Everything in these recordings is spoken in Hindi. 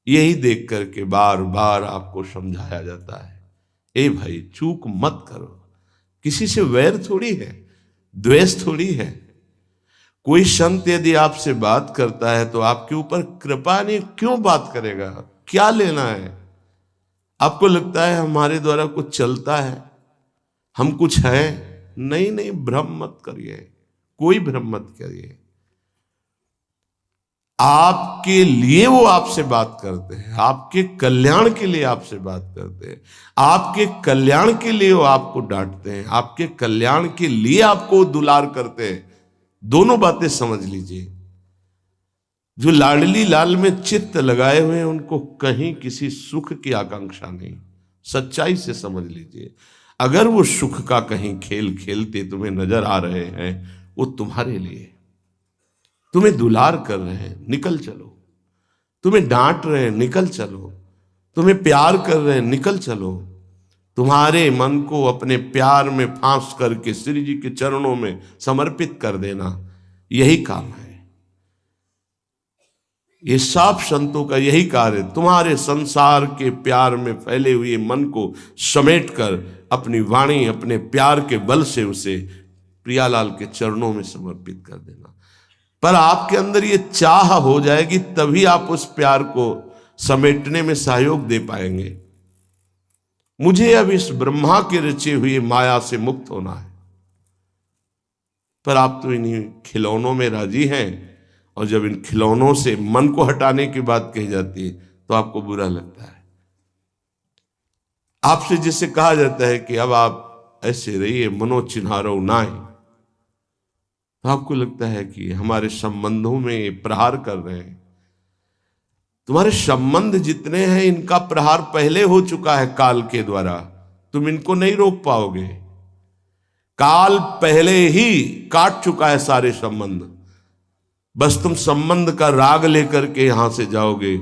यही देख करके बार बार आपको समझाया जाता है, ए भाई चूक मत करो। किसी से वैर थोड़ी है, द्वेष थोड़ी है। कोई संत यदि आपसे बात करता है तो आपके ऊपर कृपा नहीं, क्यों बात करेगा? क्या लेना है? आपको लगता है हमारे द्वारा कुछ चलता है, हम कुछ है? नहीं नहीं, भ्रम मत करिए, कोई भ्रम मत करिए। आपके लिए वो आपसे बात करते हैं, आपके कल्याण के लिए आपसे बात करते हैं, आपके कल्याण के लिए वो आपको डांटते हैं, आपके कल्याण के लिए आपको दुलार करते हैं। दोनों बातें समझ लीजिए। जो लाडली लाल में चित्त लगाए हुए हैं उनको कहीं किसी सुख की आकांक्षा नहीं। सच्चाई से समझ लीजिए। अगर वो सुख का कहीं खेल खेलते तुम्हें नजर आ रहे हैं, वो तुम्हारे लिए, तुम्हें दुलार कर रहे हैं, निकल चलो। तुम्हें डांट रहे हैं, निकल चलो। तुम्हें प्यार कर रहे हैं, निकल चलो। तुम्हारे मन को अपने प्यार में फांस करके श्री जी के चरणों में समर्पित कर देना, यही काम है। ये सब संतों का यही कार्य, तुम्हारे संसार के प्यार में फैले हुए मन को समेटकर अपनी वाणी, अपने प्यार के बल से उसे प्रियालाल के चरणों में समर्पित कर देना। पर आपके अंदर ये चाह हो जाएगी, तभी आप उस प्यार को समेटने में सहयोग दे पाएंगे। मुझे अब इस ब्रह्मा के रचे हुए माया से मुक्त होना है। पर आप तो इन्हीं खिलौनों में राजी हैं, और जब इन खिलौनों से मन को हटाने की बात कही जाती है तो आपको बुरा लगता है। आपसे जिससे कहा जाता है कि अब आप ऐसे रहिए, मनो चिन्हारो नाय, तो आपको लगता है कि हमारे संबंधों में प्रहार कर रहे हैं। तुम्हारे संबंध जितने हैं इनका प्रहार पहले हो चुका है काल के द्वारा, तुम इनको नहीं रोक पाओगे। काल पहले ही काट चुका है सारे संबंध। बस तुम संबंध का राग लेकर के यहां से जाओगे,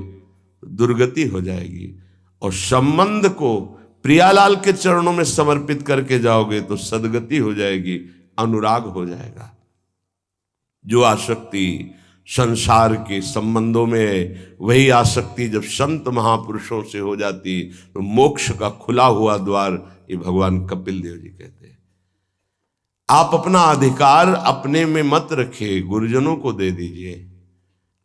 दुर्गति हो जाएगी। और संबंध को प्रियालाल के चरणों में समर्पित करके जाओगे तो सदगति हो जाएगी, अनुराग हो जाएगा। जो आसक्ति संसार के संबंधों में है, वही आसक्ति जब संत महापुरुषों से हो जाती तो मोक्ष का खुला हुआ द्वार, ये भगवान कपिल देव जी कहते हैं। आप अपना अधिकार अपने में मत रखिए, गुरुजनों को दे दीजिए।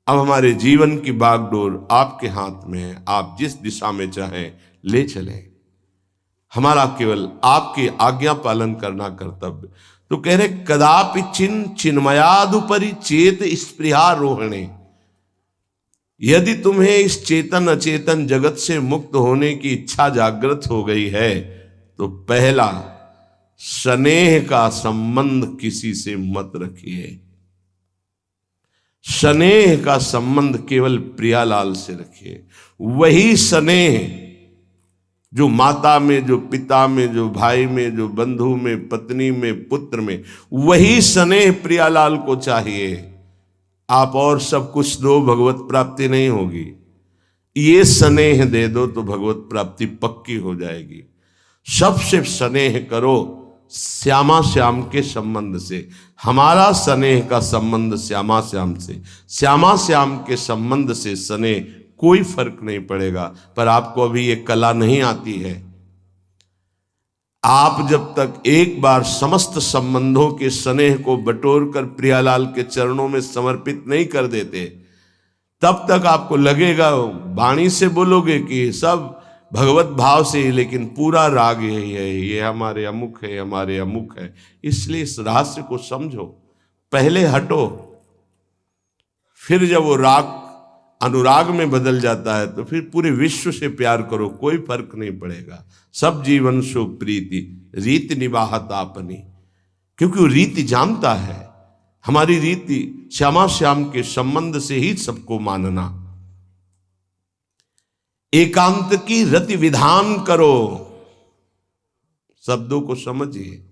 अब हमारे जीवन की बागडोर आपके हाथ में है, आप जिस दिशा में चाहें ले चलें। हमारा केवल आपकी आज्ञा पालन करना कर्तव्य। तो कह रहे कदापि चिन्मयादुपरि चेत स्पृहा रोहणे। यदि तुम्हें इस चेतन अचेतन जगत से मुक्त होने की इच्छा जागृत हो गई है तो पहला, स्नेह का संबंध किसी से मत रखिए। स्नेह का संबंध केवल प्रियालाल से रखिए। वही स्नेह जो माता में, जो पिता में, जो भाई में, जो बंधु में, पत्नी में, पुत्र में, वही स्नेह प्रियालाल को चाहिए। आप और सब कुछ दो, भगवत प्राप्ति नहीं होगी। ये स्नेह दे दो तो भगवत प्राप्ति पक्की हो जाएगी। सबसे स्नेह करो श्यामा श्याम के संबंध से। हमारा स्नेह का संबंध श्यामा श्याम से, श्यामा श्याम के संबंध से स्नेह कोई फर्क नहीं पड़ेगा। पर आपको अभी ये कला नहीं आती है। आप जब तक एक बार समस्त संबंधों के स्नेह को बटोर कर प्रियालाल के चरणों में समर्पित नहीं कर देते, तब तक आपको लगेगा, वाणी से बोलोगे कि सब भगवत भाव से ही, लेकिन पूरा राग यही है, ये हमारे अमुक है, हमारे अमुक है। इसलिए इस रहस्य को समझो, पहले हटो, फिर जब वो राग अनुराग में बदल जाता है तो फिर पूरे विश्व से प्यार करो, कोई फर्क नहीं पड़ेगा। सब जीवन सो प्रीति रीति निवाहत आपनी, क्योंकि वो रीति जानता है। हमारी रीति श्यामा श्याम के संबंध से ही सबको मानना। एकांत की रति विधान करो, शब्दों को समझिए।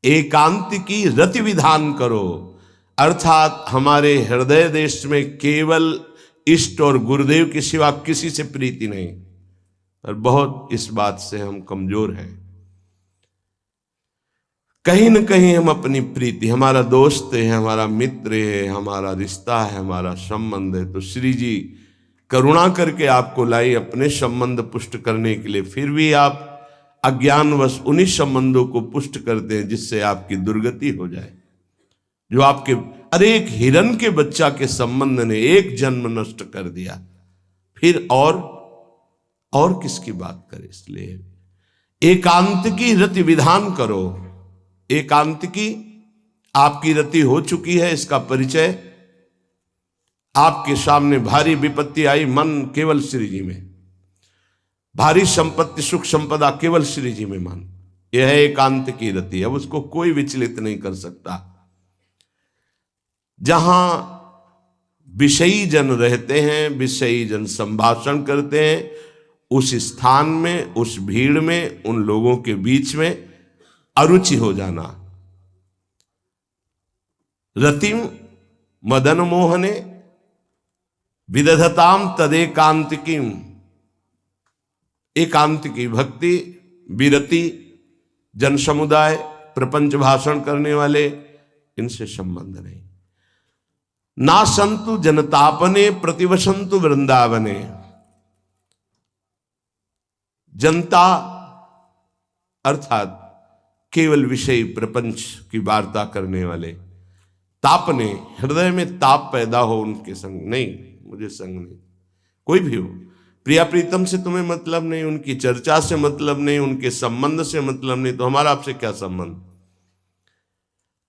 एकांत की रति विधान करो, अर्थात हमारे हृदय देश में केवल इष्ट और गुरुदेव के सिवा किसी से प्रीति नहीं। और बहुत इस बात से हम कमजोर हैं। कहीं न कहीं हम अपनी प्रीति, हमारा दोस्त है, हमारा मित्र है, हमारा रिश्ता है, हमारा संबंध है, तो श्री जी करुणा करके आपको लाई अपने संबंध पुष्ट करने के लिए, फिर भी आप अज्ञानवश उन्हीं संबंधों को पुष्ट करते हैं जिससे आपकी दुर्गति हो जाए। जो आपके अरे एक हिरन के बच्चा के संबंध ने एक जन्म नष्ट कर दिया, फिर और किसकी बात करें। इसलिए एकांत की रति विधान करो। एकांत की आपकी रति हो चुकी है, इसका परिचय आपके सामने भारी विपत्ति आई, मन केवल श्री जी में, भारी संपत्ति सुख संपदा केवल श्री जी में मन, यह है एकांत की रति। अब उसको कोई विचलित नहीं कर सकता। जहां विषयी जन रहते हैं, विषयी जन संभाषण करते हैं, उस स्थान में, उस भीड़ में, उन लोगों के बीच में अरुचि हो जाना। रतिम मदन मोहने विदधताम तदेकांतिकीम। एकांत की भक्ति, विरति, जन समुदाय, प्रपंच भाषण करने वाले, इनसे संबंध नहीं। ना संतु जनतापने प्रतिवसंतु वृंदावने। जनता अर्थात केवल विषय प्रपंच की वार्ता करने वाले, तापने, हृदय में ताप पैदा हो उनके संग नहीं, मुझे संग नहीं, कोई भी हो, प्रिया प्रीतम से तुम्हें मतलब नहीं, उनकी चर्चा से मतलब नहीं, उनके संबंध से मतलब नहीं, तो हमारा आपसे क्या संबंध।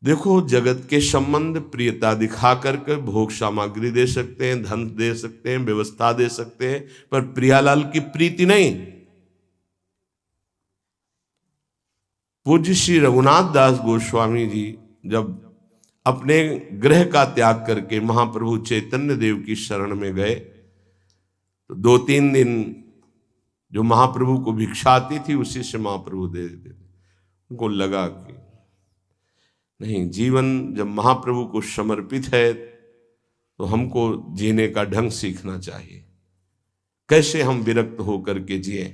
देखो, जगत के संबंध प्रियता दिखा करके भोग सामग्री दे सकते हैं, धन दे सकते हैं, व्यवस्था दे सकते हैं, पर प्रियालाल की प्रीति नहीं। पूज्य श्री रघुनाथ दास गोस्वामी जी जब अपने गृह का त्याग करके महाप्रभु चैतन्य देव की शरण में गए, तो 2-3 दिन जो महाप्रभु को भिक्षा आती थी उसी से महाप्रभु दे देते थे। उनको लगा कि नहीं, जीवन जब महाप्रभु को समर्पित है तो हमको जीने का ढंग सीखना चाहिए, कैसे हम विरक्त होकर के जिए।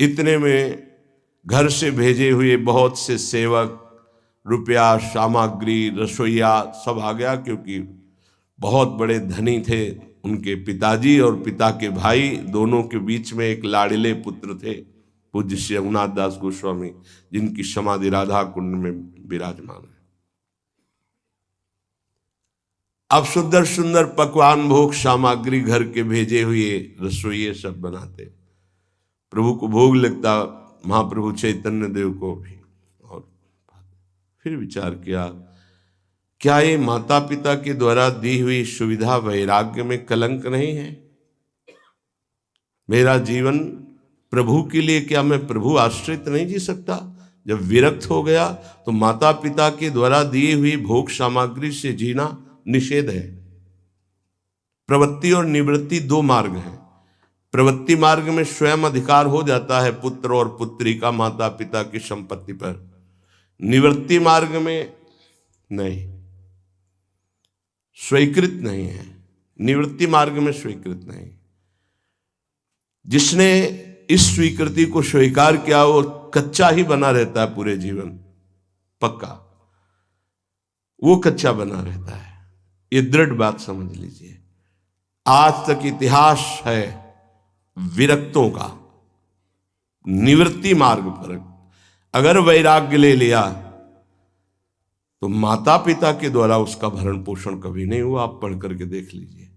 इतने में घर से भेजे हुए बहुत से सेवक, रुपया, सामग्री, रसोईया सब आ गया, क्योंकि बहुत बड़े धनी थे उनके पिताजी, और पिता के भाई दोनों के बीच में एक लाड़िले पुत्र थे पूज्य श्री रघुनाथ दास गोस्वामी, जिनकी समाधि राधा कुंड में विराजमान है। अब सुंदर सुंदर पकवान, भोग सामग्री घर के भेजे हुए रसोइये सब बनाते, प्रभु को भोग लगता, महाप्रभु चैतन्य देव को भी। और फिर विचार किया, क्या ये माता पिता के द्वारा दी हुई सुविधा वैराग्य में कलंक नहीं है? मेरा जीवन प्रभु के लिए, क्या मैं प्रभु आश्रित नहीं जी सकता? जब विरक्त हो गया तो माता पिता के द्वारा दी हुई भोग सामग्री से जीना निषेध है। प्रवृत्ति और निवृत्ति 2 मार्ग हैं। प्रवृत्ति मार्ग में स्वयं अधिकार हो जाता है पुत्र और पुत्री का माता पिता की संपत्ति पर, निवृत्ति मार्ग में नहीं, स्वीकृत नहीं है। निवृत्ति मार्ग में स्वीकृत नहीं। जिसने इस स्वीकृति को स्वीकार किया वो कच्चा ही बना रहता है पूरे जीवन, पक्का वो कच्चा बना रहता है। ये दृढ़ बात समझ लीजिए। आज तक इतिहास है विरक्तों का। निवृत्ति मार्ग पर अगर वैराग्य ले लिया तो माता पिता के द्वारा उसका भरण पोषण कभी नहीं हुआ। आप पढ़ करके देख लीजिए,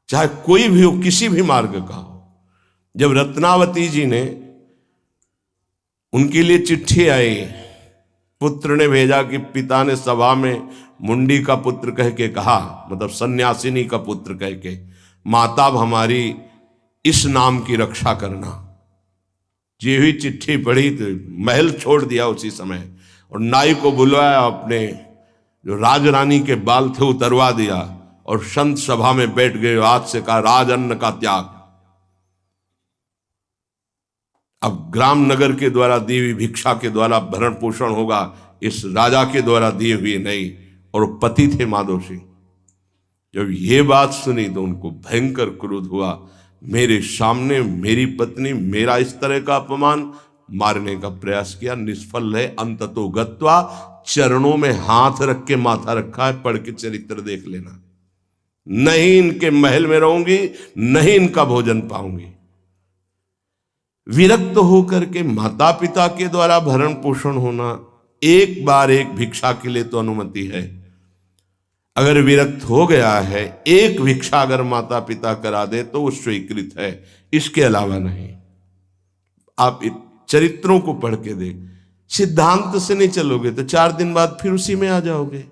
चाहे कोई भी हो, किसी भी मार्ग का हो। जब रत्नावती जी ने, उनके लिए चिट्ठी आई, पुत्र ने भेजा कि पिता ने सभा में मुंडी का पुत्र कह के कहा, मतलब सन्यासिनी का पुत्र कह के, माता हमारी इस नाम की रक्षा करना। जी हुई चिट्ठी पढ़ी तो महल छोड़ दिया उसी समय, और नाई को बुलवाया, अपने जो राजरानी के बाल थे उतरवा दिया, और संत सभा में बैठ गए। आज से कहा राज अन्न का त्याग। अब ग्राम नगर के द्वारा दी हुई भिक्षा के द्वारा भरण पोषण होगा, इस राजा के द्वारा दिए हुए नहीं। और पति थे माधव सिंह। जब ये बात सुनी तो उनको भयंकर क्रोध हुआ। मेरे सामने मेरी पत्नी, मेरा इस तरह का अपमान, मारने का प्रयास किया, निष्फल है। अंततो गत्वा, चरणों में हाथ रख के माथा रखा है, पढ़ के चरित्र देख लेना। नहीं इनके महल में रहूंगी, नहीं इनका भोजन पाऊंगी। विरक्त होकर के माता पिता के द्वारा भरण पोषण होना, एक बार एक भिक्षा के लिए तो अनुमति है। अगर विरक्त हो गया है, एक भिक्षा अगर माता पिता करा दे तो वो स्वीकृत है, इसके अलावा नहीं। आप चरित्रों को पढ़ के देख, सिद्धांत से नहीं चलोगे तो 4 दिन बाद फिर उसी में आ जाओगे।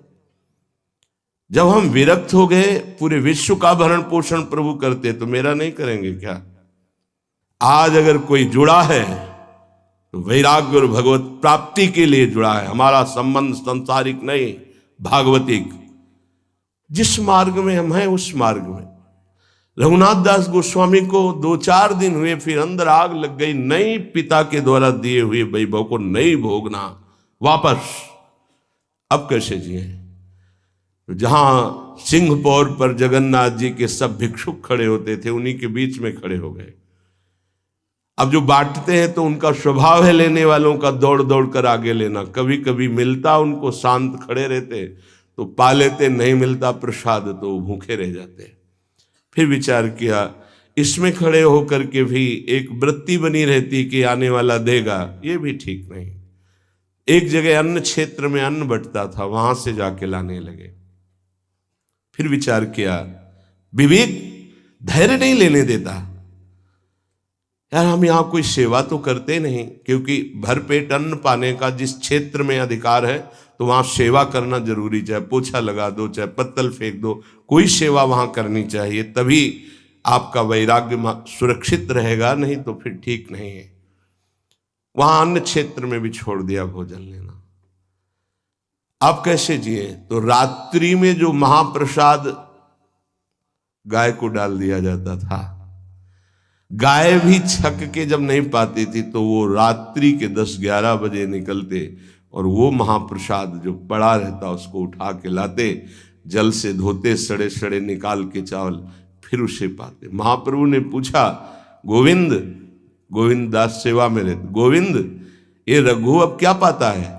जब हम विरक्त हो गए, पूरे विश्व का भरण पोषण प्रभु करते, तो मेरा नहीं करेंगे क्या? आज अगर कोई जुड़ा है तो वैराग्य और भगवत प्राप्ति के लिए जुड़ा है। हमारा संबंध संसारिक नहीं, भागवतिक। जिस मार्ग में हम हैं उस मार्ग में। रघुनाथ दास गोस्वामी को 2-4 दिन हुए, फिर अंदर आग लग गई, नहीं पिता के द्वारा दिए हुए वैभव को नहीं भोगना वापस। अब कैसे जिए? तो जहां सिंहपौर पर जगन्नाथ जी के सब भिक्षुक खड़े होते थे, उन्हीं के बीच में खड़े हो गए। अब जो बांटते हैं तो उनका स्वभाव है लेने वालों का दौड़ दौड़ कर आगे लेना। कभी कभी मिलता उनको, शांत खड़े रहते तो पा लेते, नहीं मिलता प्रसाद तो भूखे रह जाते। फिर विचार किया, इसमें खड़े होकर के भी एक वृत्ति बनी रहती कि आने वाला देगा, ये भी ठीक नहीं। एक जगह अन्न क्षेत्र में अन्न बंटता था, वहां से जाके लाने लगे। फिर विचार किया, विवेक धैर्य नहीं लेने देता। यार हम यहां कोई सेवा तो करते नहीं, क्योंकि भरपेट अन्न पाने का जिस क्षेत्र में अधिकार है तो वहां सेवा करना जरूरी। चाहे पोछा लगा दो, चाहे पत्तल फेंक दो, कोई सेवा वहां करनी चाहिए, तभी आपका वैराग्य सुरक्षित रहेगा, नहीं तो फिर ठीक नहीं है। वहां अन्य क्षेत्र में भी छोड़ दिया भोजन लेना। आप कैसे जिए? तो रात्रि में जो महाप्रसाद गाय को डाल दिया जाता था, गाय भी छक के जब नहीं पाती थी तो वो रात्रि के 10-11 बजे निकलते और वो महाप्रसाद जो पड़ा रहता उसको उठा के लाते, जल से धोते, सड़े सड़े निकाल के चावल, फिर उसे पाते। महाप्रभु ने पूछा, गोविंद, गोविंद दास सेवा में रहते, गोविंद ये रघु अब क्या पाता है?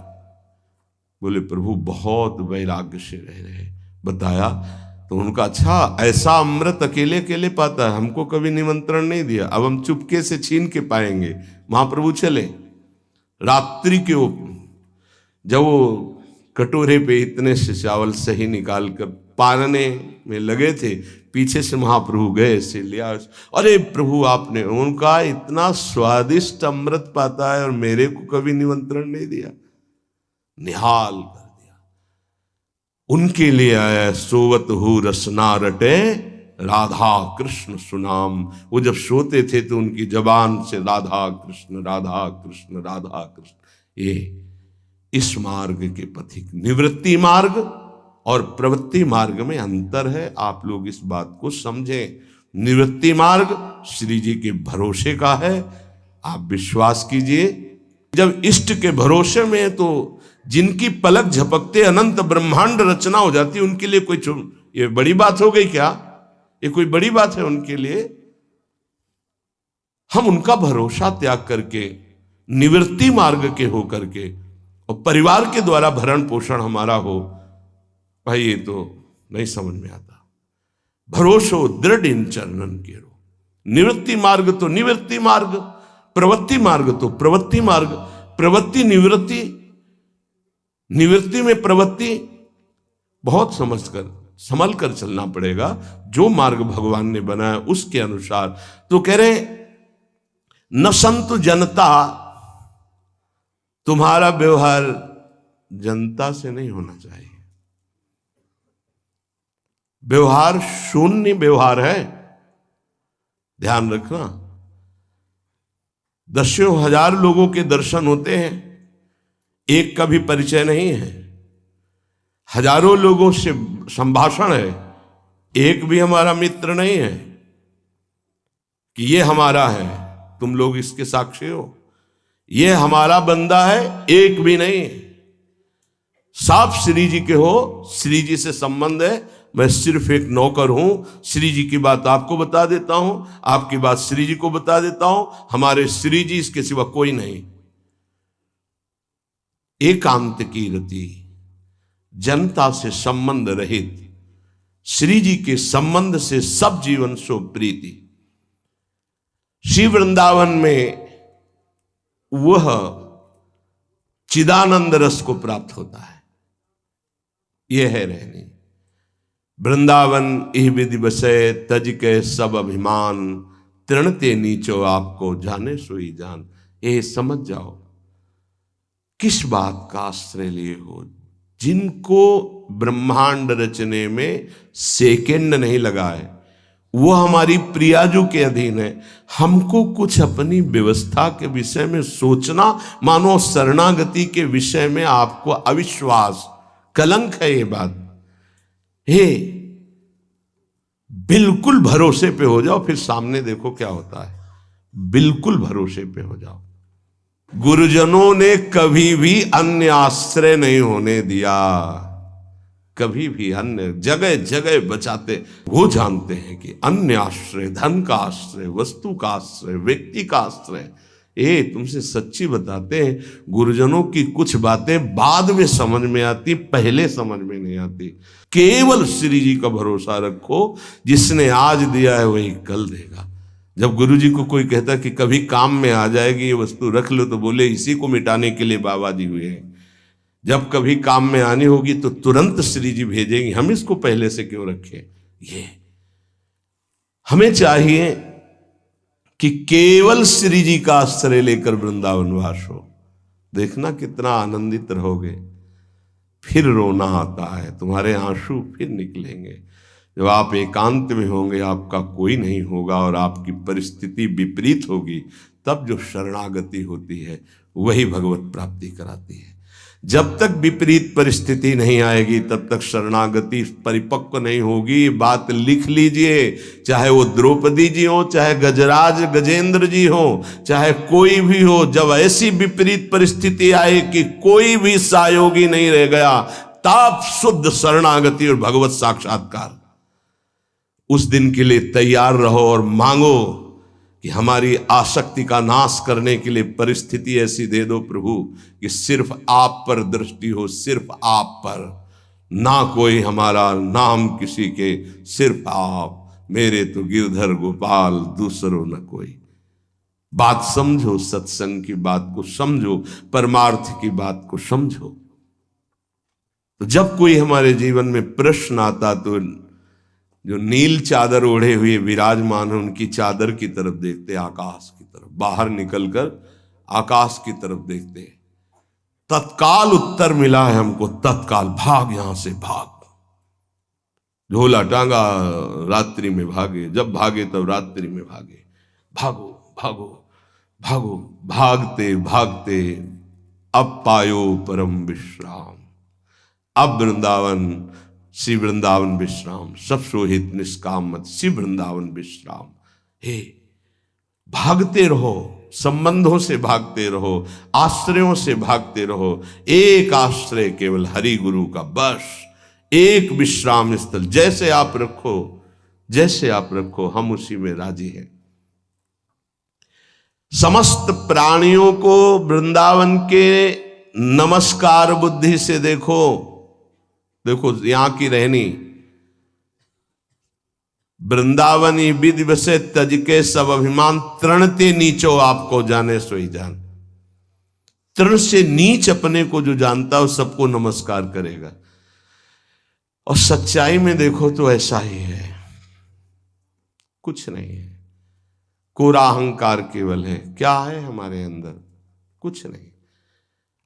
बोले प्रभु बहुत वैराग्य से रह रहे। बताया तो उनका, अच्छा ऐसा अमृत अकेले अकेले पाता है, हमको कभी निमंत्रण नहीं दिया, अब हम चुपके से छीन के पाएंगे। महाप्रभु चले रात्रि के जब वो कटोरे पे इतने से चावल सही निकाल कर पानने में लगे थे, पीछे से महाप्रभु गए से लिया। अरे प्रभु आपने, उनका इतना स्वादिष्ट अमृत पाता है और मेरे को कभी निमंत्रण नहीं दिया, निहाल कर दिया। उनके लिए आया सोवत हु रसना रटे राधा कृष्ण सुनाम। वो जब सोते थे तो उनकी जबान से राधा कृष्ण राधा कृष्ण राधा कृष्ण। ये इस मार्ग के पथिक, निवृत्ति मार्ग और प्रवृत्ति मार्ग में अंतर है। आप लोग इस बात को समझें। निवृत्ति मार्ग श्री जी के भरोसे का है, आप विश्वास कीजिए। जब इष्ट के भरोसे में, तो जिनकी पलक झपकते अनंत ब्रह्मांड रचना हो जाती, उनके लिए कोई ये बड़ी बात हो गई क्या? ये कोई बड़ी बात है उनके लिए? हम उनका भरोसा त्याग करके निवृत्ति मार्ग के हो करके और परिवार के द्वारा भरण पोषण हमारा हो, भाई ये तो नहीं समझ में आता। भरोसो दृढ़ इन चरणन के रो। निवृत्ति मार्ग तो निवृत्ति मार्ग, प्रवृत्ति मार्ग तो प्रवृत्ति मार्ग। प्रवृत्ति निवृत्ति, निवृत्ति में प्रवृत्ति, बहुत समझकर संभल कर चलना पड़ेगा। जो मार्ग भगवान ने बनाया उसके अनुसार। तो कह रहे न संत जनता, तुम्हारा व्यवहार जनता से नहीं होना चाहिए। व्यवहार शून्य व्यवहार है, ध्यान रखना। दसियों हजार लोगों के दर्शन होते हैं, एक का भी परिचय नहीं है। हजारों लोगों से संभाषण है, एक भी हमारा मित्र नहीं है कि ये हमारा है, तुम लोग इसके साक्षी हो। ये हमारा बंदा है, एक भी नहीं। साफ श्री जी के हो, श्री जी से संबंध है, मैं सिर्फ एक नौकर हूं। श्री जी की बात आपको बता देता हूं, आपकी बात श्री जी को बता देता हूं। हमारे श्री जी, इसके सिवा कोई नहीं। एकांत की रति, जनता से संबंध रहित, श्री जी के संबंध से सब जीवन सो प्रीति। श्री वृंदावन में वह चिदानंद रस को प्राप्त होता है। यह है रहनी। वृंदावन इह विधि बसे तज के सब अभिमान, तृणते नीचो आपको जाने सोई जान। ये समझ जाओ किस बात का आश्रय लिए हो। जिनको ब्रह्मांड रचने में सेकंड नहीं लगाए वो हमारी प्रियाजू के अधीन है। हमको कुछ अपनी व्यवस्था के विषय में सोचना, मानो शरणागति के विषय में आपको अविश्वास, कलंक है ये बात। हे बिल्कुल भरोसे पे हो जाओ, फिर सामने देखो क्या होता है। बिल्कुल भरोसे पे हो जाओ। गुरुजनों ने कभी भी अन्य आश्रय नहीं होने दिया, कभी भी अन्य जगह जगह बचाते। वो जानते हैं कि अन्य आश्रय, धन का आश्रय, वस्तु का आश्रय, व्यक्ति का आश्रय, ये तुमसे सच्ची बताते हैं, गुरुजनों की कुछ बातें बाद में समझ में आती, पहले समझ में नहीं आती। केवल श्री जी का भरोसा रखो, जिसने आज दिया है वही कल देगा। जब गुरु जी को कोई कहता कि कभी काम में आ जाएगी ये वस्तु, रख लो, तो बोले इसी को मिटाने के लिए बाबा जी हुए हैं। जब कभी काम में आनी होगी तो तुरंत श्री जी भेजेंगे, हम इसको पहले से क्यों रखें। ये हमें चाहिए कि केवल श्री जी का आश्रय लेकर वृंदावन वास हो। देखना कितना आनंदित रहोगे। फिर रोना आता है, तुम्हारे आंसू फिर निकलेंगे। जब आप एकांत में होंगे, आपका कोई नहीं होगा और आपकी परिस्थिति विपरीत होगी, तब जो शरणागति होती है वही भगवत प्राप्ति कराती है। जब तक विपरीत परिस्थिति नहीं आएगी तब तक शरणागति परिपक्व नहीं होगी। बात लिख लीजिए, चाहे वो द्रौपदी जी हो, चाहे गजराज गजेंद्र जी हो, चाहे कोई भी हो, जब ऐसी विपरीत परिस्थिति आए कि कोई भी सहयोगी नहीं रह गया, तब शुद्ध शरणागति और भगवत साक्षात्कार। उस दिन के लिए तैयार रहो और मांगो कि हमारी आसक्ति का नाश करने के लिए परिस्थिति ऐसी दे दो प्रभु कि सिर्फ आप पर दृष्टि हो, सिर्फ आप पर, ना कोई हमारा, ना हम किसी के, सिर्फ आप। मेरे तो गिरधर गोपाल, दूसरों न कोई। बात समझो, सत्संग की बात को समझो, परमार्थ की बात को समझो। तो जब कोई हमारे जीवन में प्रश्न आता तो जो नील चादर ओढ़े हुए विराजमान है उनकी चादर की तरफ देखते, आकाश की तरफ, बाहर निकलकर आकाश की तरफ देखते। तत्काल उत्तर मिला है हमको, तत्काल भाग, यहां से भाग। झोला टांगा, रात्रि में भागे, जब भागे तब रात्रि में भागे। भागो भागो भागो, भागते भागते अब पायो परम विश्राम। अब वृंदावन, श्री वृंदावन विश्राम, सब सोहित निष्काम मत, श्री वृंदावन विश्राम। हे भागते रहो, संबंधों से भागते रहो, आश्रयों से भागते रहो। एक आश्रय केवल हरि गुरु का, बस एक विश्राम स्थल। जैसे आप रखो, जैसे आप रखो, हम उसी में राजी हैं। समस्त प्राणियों को वृंदावन के नमस्कार बुद्धि से देखो। देखो यहां की रहनी, वृंदावनी विधि बसे तज के सब अभिमान, तृणते नीचो आपको जाने सोई जान। तृण से नीच अपने को जो जानता है सबको नमस्कार करेगा। और सच्चाई में देखो तो ऐसा ही है, कुछ नहीं है। कोरा अहंकार केवल है। क्या है हमारे अंदर? कुछ नहीं।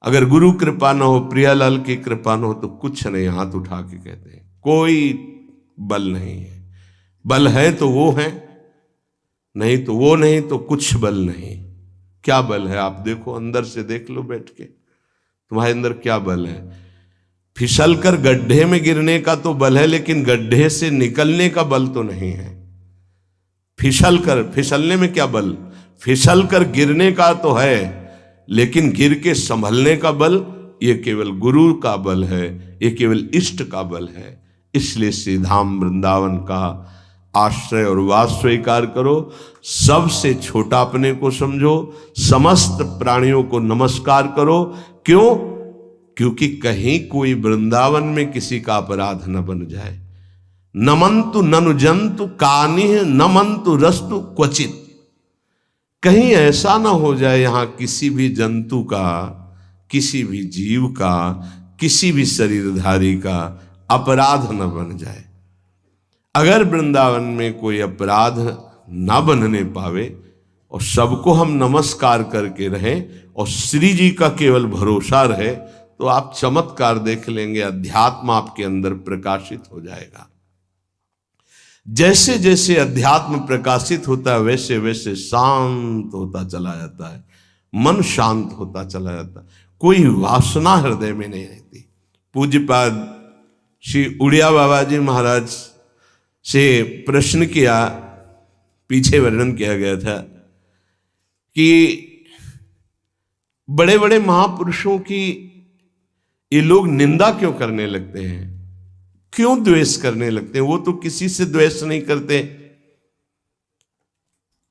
अगर गुरु कृपा न हो, प्रियालाल की कृपा न हो तो कुछ नहीं। हाथ उठा के कहते हैं कोई बल नहीं है। बल है तो वो है, नहीं तो वो नहीं, तो कुछ बल नहीं। क्या बल है? आप देखो, अंदर से देख लो बैठ के, तुम्हारे अंदर क्या बल है। फिसल कर गड्ढे में गिरने का तो बल है, लेकिन गड्ढे से निकलने का बल तो नहीं है। फिसलने में क्या बल? फिसल कर गिरने का तो है, लेकिन गिर के संभलने का बल ये केवल गुरु का बल है, ये केवल इष्ट का बल है। इसलिए श्री धाम वृंदावन का आश्रय और वास स्वीकार करो। सबसे छोटा अपने को समझो, समस्त प्राणियों को नमस्कार करो। क्यों? क्योंकि कहीं कोई वृंदावन में किसी का अपराध न बन जाए। नमंतु ननु जंतु कानिह नमंतु रस्तु क्वचित। कहीं ऐसा ना हो जाए यहां किसी भी जंतु का, किसी भी जीव का, किसी भी शरीरधारी का अपराध न बन जाए। अगर वृंदावन में कोई अपराध ना बनने पावे और सबको हम नमस्कार करके रहें और श्री जी का केवल भरोसा रहे, तो आप चमत्कार देख लेंगे, अध्यात्म आपके अंदर प्रकाशित हो जाएगा। जैसे जैसे अध्यात्म प्रकाशित होता है वैसे वैसे शांत होता चला जाता है, मन शांत होता चला जाता है, कोई वासना हृदय में नहीं रहती। पूज्यपाद श्री उड़िया बाबा जी महाराज से प्रश्न किया, पीछे वर्णन किया गया था कि बड़े बड़े महापुरुषों की ये लोग निंदा क्यों करने लगते हैं, क्यों द्वेष करने लगते हैं? वो तो किसी से द्वेष नहीं करते।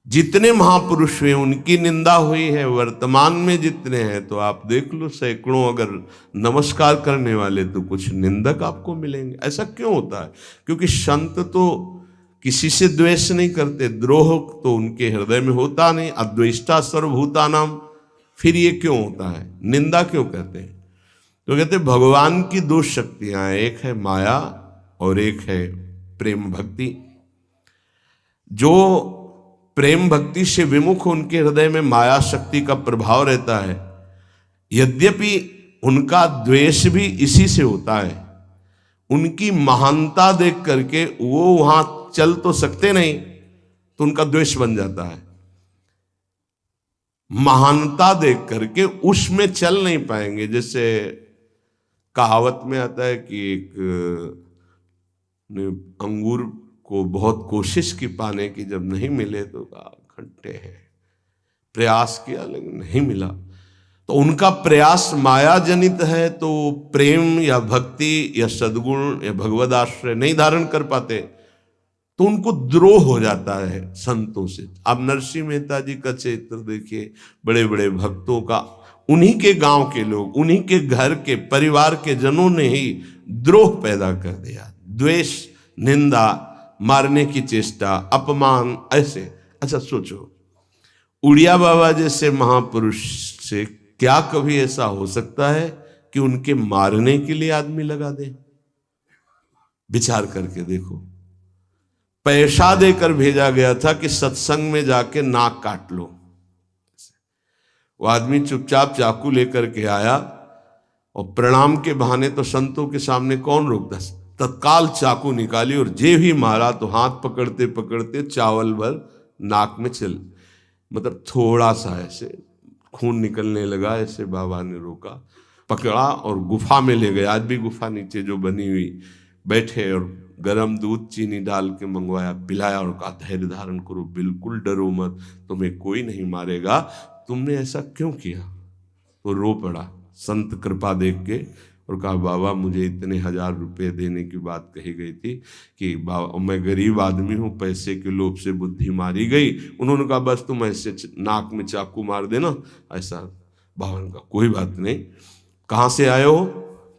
जितने महापुरुष हुए उनकी निंदा हुई है, वर्तमान में जितने हैं तो आप देख लो सैकड़ों अगर नमस्कार करने वाले तो कुछ निंदक आपको मिलेंगे। ऐसा क्यों होता है? क्योंकि संत तो किसी से द्वेष नहीं करते, द्रोह तो उनके हृदय में होता नहीं, अद्वेष्टा सर्वभूतानाम। फिर ये क्यों होता है, निंदा क्यों कहते हैं? तो कहते भगवान की दो शक्तियां हैं, एक है माया और एक है प्रेम भक्ति। जो प्रेम भक्ति से विमुख उनके हृदय में माया शक्ति का प्रभाव रहता है, यद्यपि उनका द्वेष भी इसी से होता है। उनकी महानता देख करके वो वहां चल तो सकते नहीं, तो उनका द्वेष बन जाता है। महानता देख करके उसमें चल नहीं पाएंगे। जैसे कहावत में आता है कि एक अंगूर को बहुत कोशिश की पाने की, जब नहीं मिले तो कहा खट्टे हैं, प्रयास किया लेकिन नहीं मिला। तो उनका प्रयास माया जनित है, तो प्रेम या भक्ति या सद्गुण या भगवद आश्रय नहीं धारण कर पाते, तो उनको द्रोह हो जाता है संतों से। आप नरसिंह मेहता जी का चरित्र देखिए, बड़े बड़े भक्तों का उन्हीं के गांव के लोग, उन्हीं के घर के परिवार के जनों ने ही द्रोह पैदा कर दिया। द्वेष, निंदा, मारने की चेष्टा, अपमान, ऐसे। अच्छा सोचो, उड़िया बाबा जैसे महापुरुष से क्या कभी ऐसा हो सकता है कि उनके मारने के लिए आदमी लगा दे? विचार करके देखो। पैसा देकर भेजा गया था कि सत्संग में जाके नाक काट लो। वो आदमी चुपचाप चाकू लेकर के आया और प्रणाम के बहाने तो संतों के सामने कौन रोकता, तत्काल चाकू निकाली और जे भी मारा तो हाथ पकड़ते पकड़ते चावल भर नाक में चल, मतलब थोड़ा सा ऐसे खून निकलने लगा। ऐसे बाबा ने रोका, पकड़ा और गुफा में ले गए। आज भी गुफा नीचे जो बनी हुई, बैठे और गरम दूध चीनी डाल के मंगवाया, पिलाया और कहा धैर्य धारण करो, बिल्कुल डरो मत, तुम्हें कोई नहीं मारेगा, तुमने ऐसा क्यों किया? तो रो पड़ा संत कृपा देख के और कहा बाबा मुझे इतने 1000 रुपये देने की बात कही गई थी कि बाबा मैं गरीब आदमी हूँ, पैसे के लोभ से बुद्धि मारी गई। उन्होंने कहा बस तुम ऐसे नाक में चाकू मार देना। ऐसा बाबा ने कहा कोई बात नहीं, कहाँ से आए हो?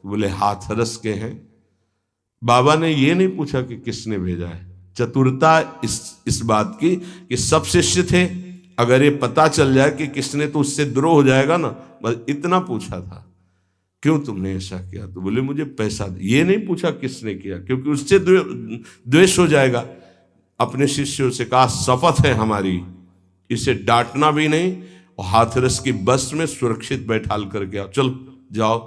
बोले हाथरस के हैं। बाबा ने ये नहीं पूछा कि किसने भेजा है। चतुरता इस बात की कि सब शिष्य थे, अगर ये पता चल जाए कि किसने तो उससे द्रोह हो जाएगा ना, बस इतना पूछा था क्यों तुमने ऐसा किया? तो बोले मुझे पैसा दे। ये नहीं पूछा किसने किया, क्योंकि उससे द्वेष हो जाएगा। अपने शिष्यों से कहा शपथ है हमारी, इसे डांटना भी नहीं और हाथरस की बस में सुरक्षित बैठाल करके आओ, चल जाओ।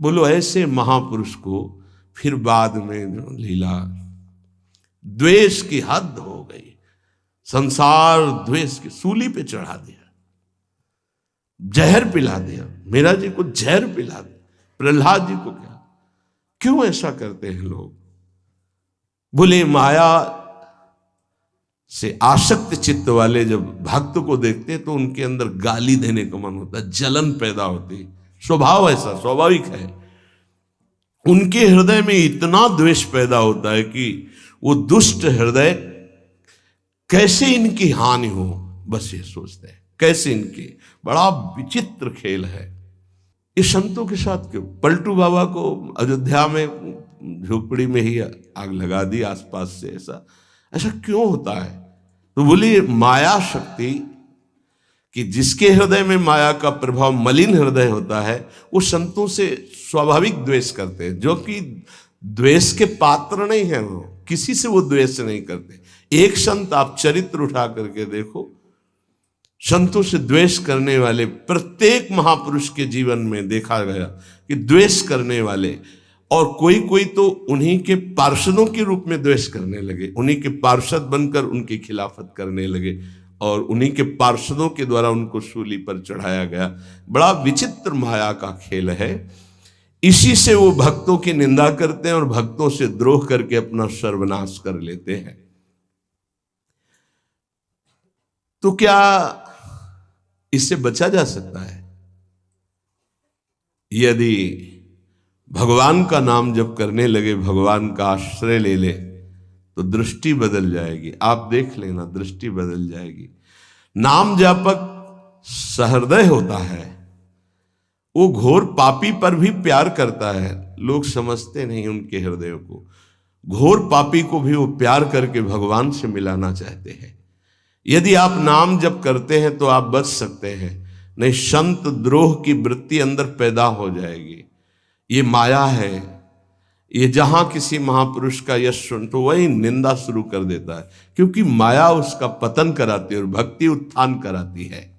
बोलो ऐसे महापुरुष को फिर बाद में लीला, द्वेष की हद हो गई, संसार द्वेष की सूली पे चढ़ा दिया, जहर पिला दिया। मीरा जी को जहर पिला दिया, प्रहलाद जी को क्या? क्यों ऐसा करते हैं लोग? बोले माया से आसक्त चित्त वाले जब भक्त को देखते तो उनके अंदर गाली देने का मन होता है, जलन पैदा होती, स्वभाव ऐसा स्वाभाविक है। उनके हृदय में इतना द्वेष पैदा होता है कि वो दुष्ट हृदय कैसे इनकी हानि हो, बस ये सोचते हैं कैसे इनकी। बड़ा विचित्र खेल है। इस संतों के साथ क्यों? पलटू बाबा को अयोध्या में झोपड़ी में ही आग लगा दी आसपास से। ऐसा ऐसा क्यों होता है? तो बोली माया शक्ति कि जिसके हृदय में माया का प्रभाव, मलिन हृदय होता है, वो संतों से स्वाभाविक द्वेष करते हैं, जो कि द्वेष के पात्र नहीं है। वो किसी से वो द्वेष नहीं करते। एक संत आप चरित्र उठा करके देखो, संतों से द्वेष करने वाले प्रत्येक महापुरुष के जीवन में देखा गया कि द्वेष करने वाले, और कोई कोई तो उन्हीं के पार्षदों के रूप में द्वेष करने लगे, उन्हीं के पार्षद बनकर उनकी खिलाफत करने लगे और उन्हीं के पार्षदों के द्वारा उनको सूली पर चढ़ाया गया। बड़ा विचित्र माया का खेल है। इसी से वो भक्तों की निंदा करते हैं और भक्तों से द्रोह करके अपना सर्वनाश कर लेते हैं। तो क्या इससे बचा जा सकता है? यदि भगवान का नाम जप करने लगे, भगवान का आश्रय ले ले, तो दृष्टि बदल जाएगी। आप देख लेना, दृष्टि बदल जाएगी। नाम जापक सहृदय होता है, वो घोर पापी पर भी प्यार करता है। लोग समझते नहीं उनके हृदयों को। घोर पापी को भी वो प्यार करके भगवान से मिलाना चाहते हैं। यदि आप नाम जप करते हैं तो आप बच सकते हैं, नहीं संत द्रोह की वृत्ति अंदर पैदा हो जाएगी। ये माया है। ये जहां किसी महापुरुष का यश सुन तो वही निंदा शुरू कर देता है, क्योंकि माया उसका पतन कराती है और भक्ति उत्थान कराती है।